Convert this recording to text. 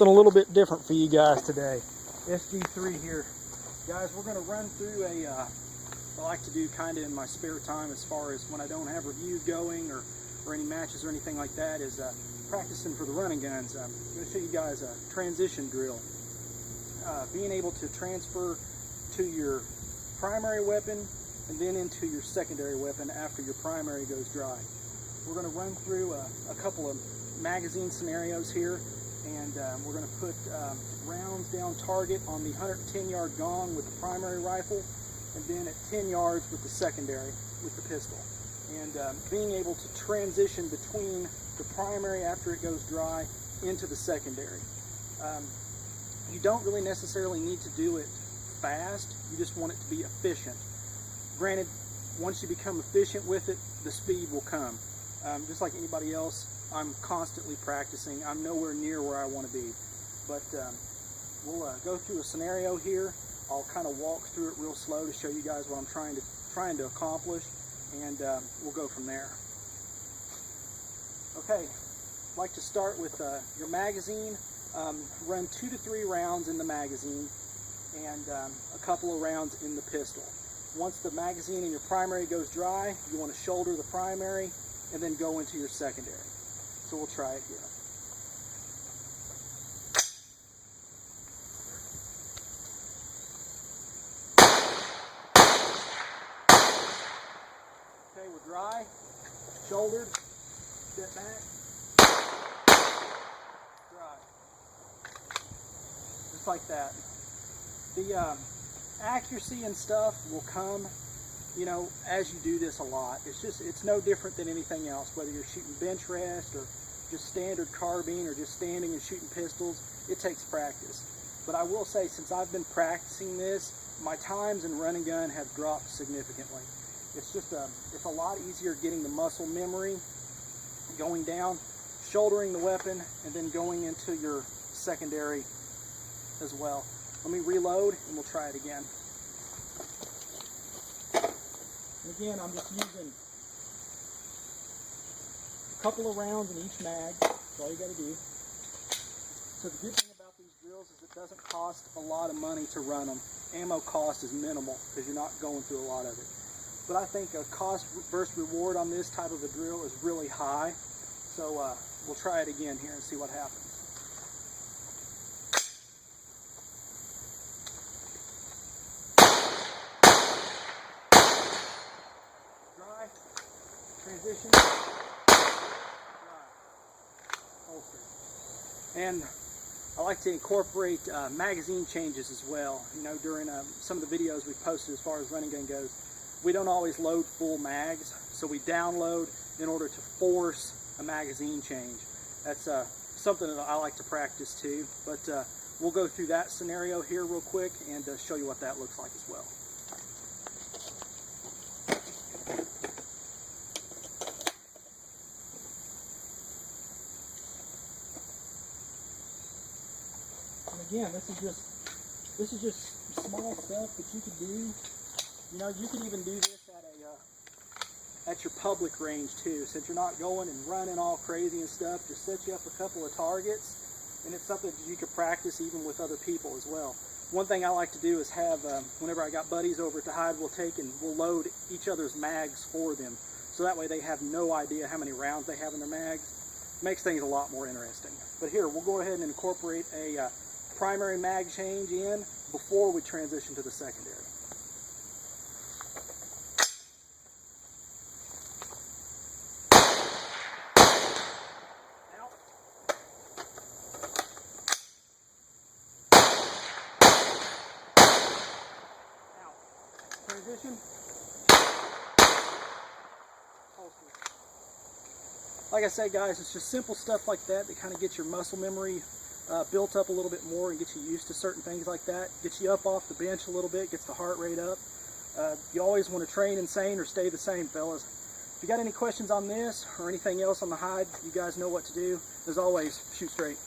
A little bit different for you guys today. SG3 here. Guys, we're going to run through I like to do kind of in my spare time as far as when I don't have reviews going or any matches or anything like that, is practicing for the running guns. I'm going to show you guys a transition drill. Being able to transfer to your primary weapon and then into your secondary weapon after your primary goes dry. We're going to run through a couple of magazine scenarios here, and we're going to put rounds down target on the 110-yard gong with the primary rifle, and then at 10 yards with the secondary with the pistol. And being able to transition between the primary after it goes dry into the secondary. You don't really necessarily need to do it fast, you just want it to be efficient. Granted, once you become efficient with it, the speed will come. Just like anybody else, I'm constantly practicing. I'm nowhere near where I want to be. But we'll go through a scenario here. I'll kind of walk through it real slow to show you guys what I'm trying to accomplish, and we'll go from there. Okay, I'd like to start with your magazine. Run 2 to 3 rounds in the magazine and a couple of rounds in the pistol. Once the magazine in your primary goes dry, you want to shoulder the primary and then go into your secondary. So we'll try it here. Okay, we're dry, shouldered, step back, dry. Just like that. The accuracy and stuff will come, you know, as you do this a lot. It's no different than anything else, whether you're shooting bench rest or just standard carbine or just standing and shooting pistols. It takes practice. But I will say, since I've been practicing this, my times in run and gun have dropped significantly. It's just it's a lot easier getting the muscle memory, going down, shouldering the weapon, and then going into your secondary as well. Let me reload and we'll try it again. And again, I'm just using a couple of rounds in each mag. That's all you got to do. So the good thing about these drills is it doesn't cost a lot of money to run them. Ammo cost is minimal because you're not going through a lot of it. But I think a cost versus reward on this type of a drill is really high. So we'll try it again here and see what happens. Dry, transition, dry, holster. And I like to incorporate magazine changes as well. You know, during some of the videos we've posted as far as running gun goes, we don't always load full mags, so we download in order to force a magazine change. That's something that I like to practice too, but we'll go through that scenario here real quick and show you what that looks like as well. And again, this is just small stuff that you could do. You know, you can even do this at your public range too. Since you're not going and running all crazy and stuff, just set you up a couple of targets, and it's something that you could practice even with other people as well. One thing I like to do is have, whenever I got buddies over at TheHide, we'll load each other's mags for them. So that way they have no idea how many rounds they have in their mags. Makes things a lot more interesting. But here, we'll go ahead and incorporate a primary mag change in before we transition to the secondary. Transition. Holster. Like I said, guys, it's just simple stuff like that that kind of gets your muscle memory built up a little bit more and gets you used to certain things like that. Gets you up off the bench a little bit, gets the heart rate up. You always want to train insane or stay the same, fellas. If you got any questions on this or anything else on the hide, you guys know what to do. As always, shoot straight.